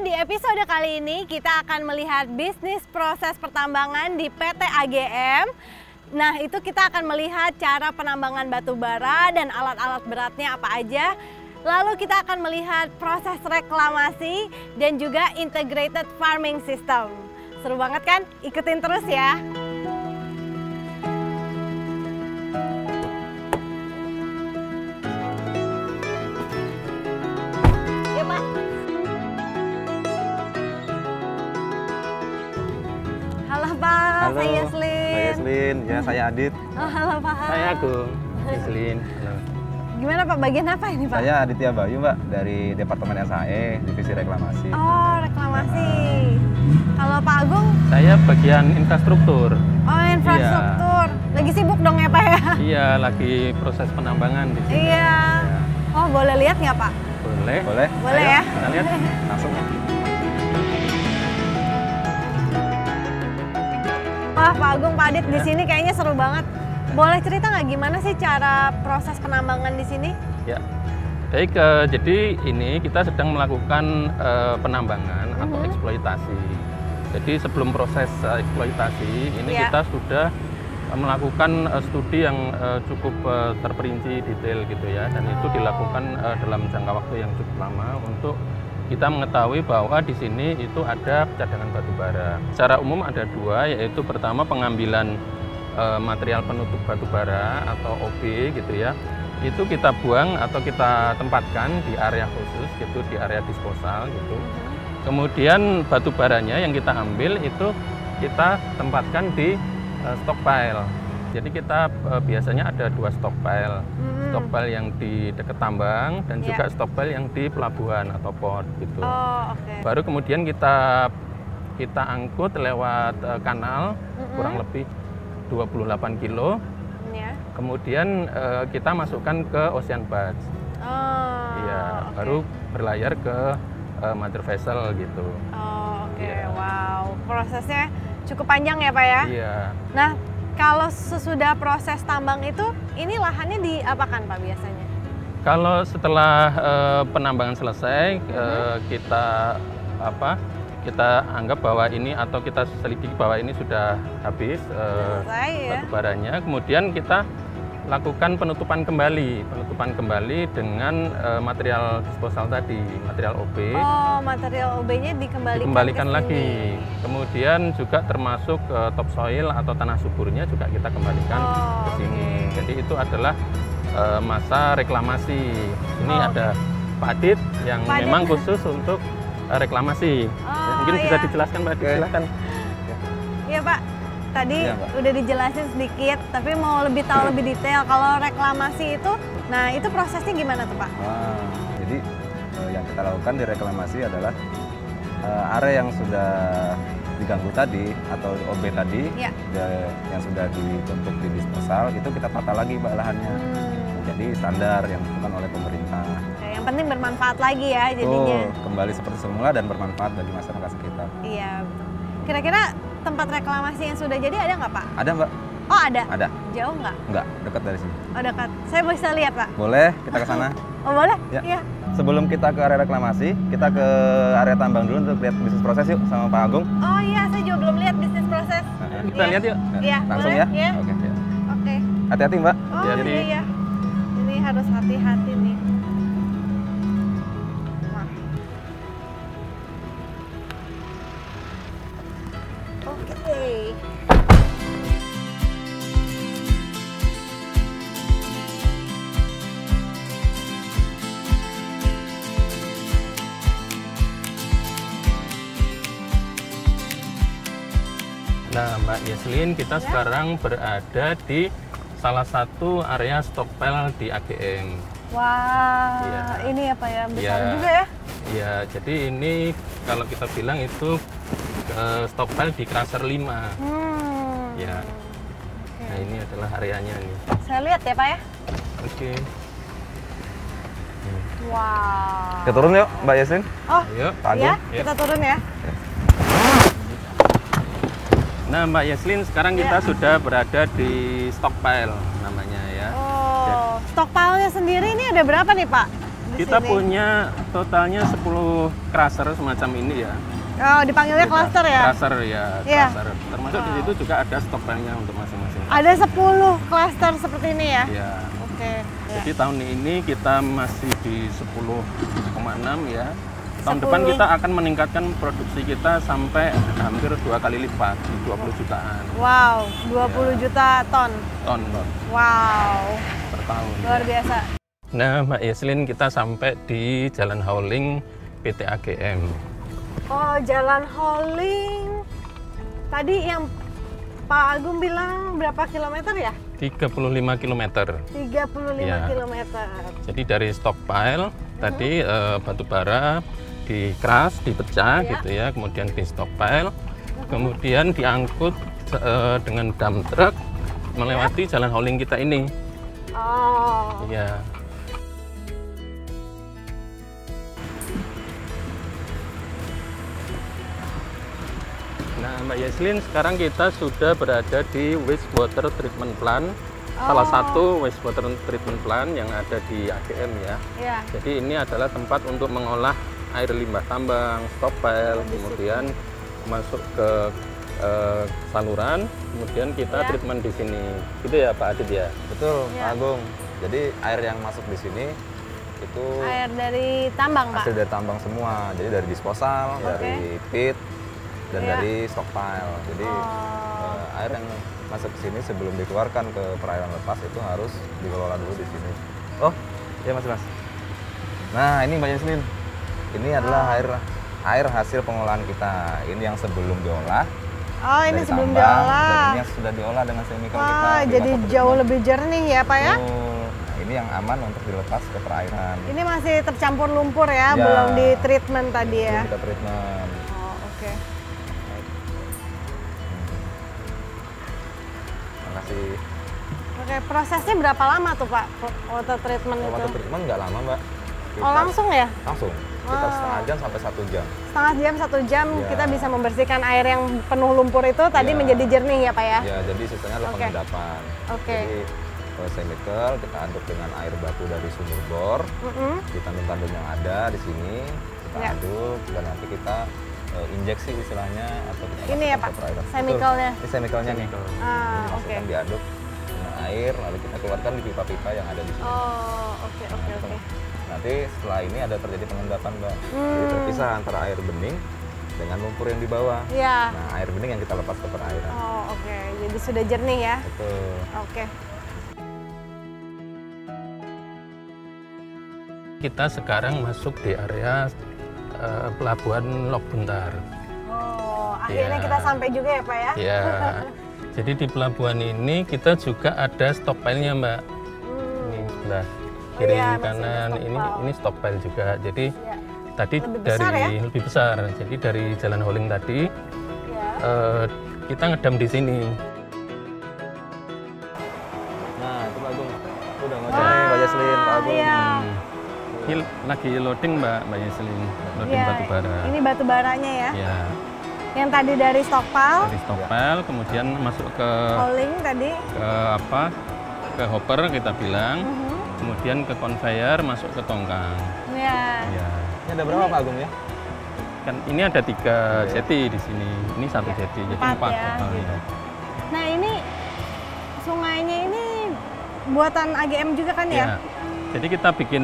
di episode kali ini kita akan melihat bisnis proses pertambangan di PT AGM. Nah, itu kita akan melihat cara penambangan batu bara dan alat-alat beratnya apa aja. Lalu kita akan melihat proses reklamasi dan juga integrated farming system. Seru banget kan? Ikutin terus ya. Ya, Pak. Halo, Pak. Halo, Saya Yaslin. Saya Yaslin. Ya, saya Adit. Oh, halo, Pak. Saya Agung. Yaslin. Halo. Gimana, Pak? Bagian apa ini, Pak? Saya Aditya Bayu, Mbak, dari Departemen SAE, Divisi Reklamasi. Oh, reklamasi. Kalau Pak Agung? Saya bagian infrastruktur. Oh, infrastruktur. Lagi sibuk dong ya, Pak ya? Iya, lagi proses penambangan di sini. Iya. Oh, boleh lihat nggak, Pak? Boleh. Boleh? Boleh Ayo, ya? Kita lihat. Langsung. Wah, Pak Agung, Pak Adit, di sini kayaknya seru banget. Boleh cerita nggak gimana sih cara proses penambangan di sini? Ya. Baik, jadi ini kita sedang melakukan penambangan atau eksploitasi. Jadi sebelum proses eksploitasi ini Iya. kita sudah melakukan studi yang cukup terperinci detail gitu ya, dan itu dilakukan dalam jangka waktu yang cukup lama untuk kita mengetahui bahwa di sini itu ada cadangan batu bara. Secara umum ada dua, yaitu pertama pengambilan material penutup batu bara atau OB gitu ya. Itu kita buang atau kita tempatkan di area khusus gitu, di area disposal gitu. Kemudian batu baranya yang kita ambil itu kita tempatkan di stockpile. Jadi kita biasanya ada dua stockpile. Stockpile yang di dekat tambang dan juga stockpile yang di pelabuhan atau port gitu. Oh, oke. Baru kemudian kita angkut lewat kanal kurang lebih 28 kilo. Ya. Kemudian kita masukkan ke Ocean Barge. Oh, Iya, oke. baru berlayar ke mother vessel gitu. Oh, oke. Iya. Wow, prosesnya cukup panjang ya, Pak ya? Iya. Nah, kalau sesudah proses tambang itu, ini lahannya diapakan, Pak, biasanya? Kalau setelah penambangan selesai, kita kita anggap bahwa ini atau kita selidiki bahwa ini sudah habis Selesai ya? batu baranya. Kemudian kita lakukan penutupan kembali dengan material disposal tadi, material OB. Oh, material OB-nya Dikembalikan ke lagi. sini. Kemudian juga termasuk topsoil atau tanah suburnya juga kita kembalikan ke sini. oke. Jadi itu adalah masa reklamasi. Ini Oh, ada Pak Adit yang Pak Adit. memang khusus untuk reklamasi. Oh, Mungkin bisa iya. dijelaskan Pak Adit, Oke. silakan. Iya, Pak. Tadi Iya, Mbak. udah dijelasin sedikit, tapi mau lebih tahu lebih detail. Kalau reklamasi itu, nah itu prosesnya gimana tuh, Pak? Jadi yang kita lakukan di reklamasi adalah area yang sudah diganggu tadi atau OB tadi, Iya. yang sudah ditumpuk di disposal, itu kita tata lagi, Mbak, lahannya. Jadi standar yang ditentukan oleh pemerintah. Oke, yang penting bermanfaat lagi ya jadinya. Tuh, kembali seperti semula dan bermanfaat bagi masyarakat sekitar. Iya, betul. Kira-kira tempat reklamasi yang sudah jadi ada nggak, Pak? Ada, Mbak? Oh, ada. Ada. Jauh nggak? Enggak, dekat dari sini. Oh, dekat. Saya bisa lihat, Pak. Boleh kita ke sana? Oh, boleh? Ya. Iya. Sebelum kita ke area reklamasi, kita ke area tambang dulu untuk lihat bisnis proses yuk sama Pak Agung. Oh iya, saya juga belum lihat bisnis proses. Kita Iya. lihat yuk. Iya, Langsung boleh? ya? Iya. Oke. Ya. Oke. Hati-hati, Mbak. Oh Jadi- iya, iya. Ini harus hati-hati nih. Wah. Oke. Nah, Mbak Yaslin, kita sekarang berada di salah satu area stockpile di AGM. Wah, Iya. ini apa ya? Besar Iya. juga ya? Ya, jadi ini kalau kita bilang itu stockpile di Crusher 5. Ya. Nah, ini adalah areanya nih. Saya lihat ya, Pak ya. Oke. Wow. Kita turun yuk, Mbak Yasin. Oh, Ayo. Pak Agung. ya, kita turun ya. Nah, Mbak Yaslin, sekarang kita sudah berada di stockpile namanya ya. Oh, stockpile-nya sendiri ini ada berapa nih, Pak? Di di Kita sini? punya totalnya 10 crusher semacam ini ya. Oh, dipanggilnya cluster ya? Crusher ya, Iya. crusher. Termasuk di situ juga ada stoknya untuk masing-masing. Ada 10 cluster seperti ini ya? Ya. Oke. Jadi tahun ini kita masih di 10,6 ya. Tahun 10. depan kita akan meningkatkan produksi kita sampai hampir 2 kali lipat, di 20 jutaan Wow, 20 juta ton. ton Wow, per tahun. luar biasa. Nah, Mbak Yeslin, kita sampai di Jalan Hauling PT AGM. Oh, Jalan Hauling. Tadi yang Pak Agung bilang berapa kilometer ya? 35 km. 35 Ya. kilometer. Jadi dari stockpile tadi batu bara dikeras, dipecah Ya. gitu ya, kemudian di stockpile, kemudian diangkut dengan dump truck melewati jalan hauling kita ini. Oh, Ya. Nah, Mbak Yeslin, sekarang kita sudah berada di wastewater treatment plant, salah satu wastewater treatment plant yang ada di AGM ya. ya. Jadi ini adalah tempat untuk mengolah air limbah tambang, stockpile, kemudian masuk ke saluran, kemudian kita Ya. treatment di sini. Gitu ya Pak Adit ya? Betul, Ya. Pak Agung. Jadi air yang masuk di sini itu Air dari tambang, Pak. hasil dari tambang semua. Jadi dari disposal, dari pit, dan Ya. dari stockpile. Jadi Oh. air yang masuk ke sini sebelum dikeluarkan ke perairan lepas itu harus dikelola dulu di sini. Oh, iya Mas. Nah, ini Mbak Yeslin. Ini adalah air hasil pengolahan kita. Ini yang sebelum diolah. Oh, ini dari sebelum tambang, diolah. Dan ini yang sudah diolah dengan chemical kita. Wah, di jadi Water jauh Treatment. lebih jernih ya, Pak ya? Betul. Nah, ini yang aman untuk dilepas ke perairan. Ini masih tercampur lumpur ya, Ya. belum di treatment tadi ya. Belum kita treatment. Oh, oke. Makasih. Oke, prosesnya berapa lama tuh, Pak? Water treatment Kalau itu? water treatment nggak lama, Mbak. Oh, langsung ya? Langsung. Sekitar Wow. setengah jam sampai 1 jam. Setengah jam, 1 jam Ya. kita bisa membersihkan air yang penuh lumpur itu tadi Ya. menjadi jernih ya, Pak ya? Ya, jadi sisanya adalah Oke. pengendapan. Oke. Jadi chemical kita aduk dengan air baku dari sumur bor Mm-mm. di tandon-tandon yang ada di sini kita Ya. aduk dan nanti kita injeksi istilahnya atau kita Ini ya, masukkan Pak, ke perairan. chemicalnya? Betul. Ini chemicalnya nih. Ah, oke. Dimasukkan, diaduk dengan air lalu kita keluarkan di pipa-pipa yang ada di sini. Oh, oke. Nanti setelah ini ada terjadi pengendapan, Mbak. Jadi terpisah antara air bening dengan lumpur yang di bawah. Iya. Nah, air bening yang kita lepas ke perairan. Oh, oke. Jadi sudah jernih ya? Betul. Oke. Kita sekarang masuk di area pelabuhan Lok Buntar. Oh, akhirnya Iya. kita sampai juga ya, Pak ya? Ya. Jadi di pelabuhan ini kita juga ada stockpile-nya, Mbak. Ini sebelah kiri iya, masih kanan ada ini stockpile juga. Jadi Ya. tadi Lebih besar dari ya? lebih besar. Jadi dari jalan hauling tadi Ya. kita ngedam di sini. Nah, itu Pak Agung. Aku udah ngajak nih Mbak Yaslin, Pak Agung. Iya. Ini lagi loading Mbak Yeslin, loading Iya, batu bara. Ini batu baranya ya? Ya, Yang tadi dari stockpile, dari stockpile kemudian masuk ke hauling tadi. ke hopper kita bilang, kemudian ke conveyor masuk ke tongkang. Ya. Ya. Ini ada berapa Pak Agung ya? Kan ini ada 3 jeti di sini. Ini 1 Ya, jeti, jadi 4 4 ya, total gitu. ya. Nah, ini sungainya ini buatan AGM juga kan ya? Ya. Jadi kita bikin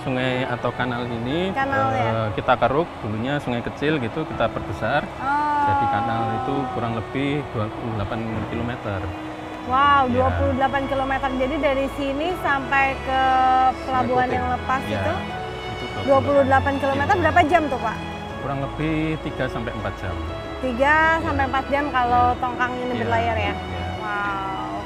sungai atau kanal ini, Kanal ya? kita keruk dulunya sungai kecil gitu, kita perbesar. Oh. Jadi kanal itu kurang lebih 28 km. Wow, Ya. 28 km. Jadi dari sini sampai ke pelabuhan yang lepas Ya, itu itu 28 km Ya. berapa jam tuh, Pak? Kurang lebih 3-4 jam. 3 sampai 4 jam kalau tongkang ini Ya, berlayar ya? ya. Wow.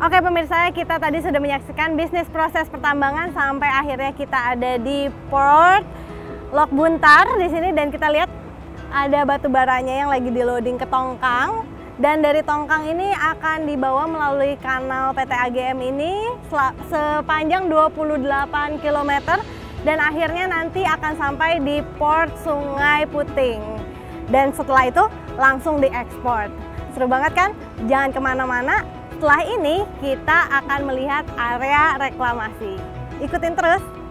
Oke pemirsa, kita tadi sudah menyaksikan bisnis proses pertambangan sampai akhirnya kita ada di Port Lok Buntar di sini dan kita lihat ada batu baranya yang lagi di loading ke tongkang dan dari tongkang ini akan dibawa melalui kanal PT AGM ini sepanjang 28 km dan akhirnya nanti akan sampai di Port Sungai Puting. Dan setelah itu langsung diekspor. Seru banget kan? Jangan kemana-mana, setelah ini kita akan melihat area reklamasi. Ikutin terus!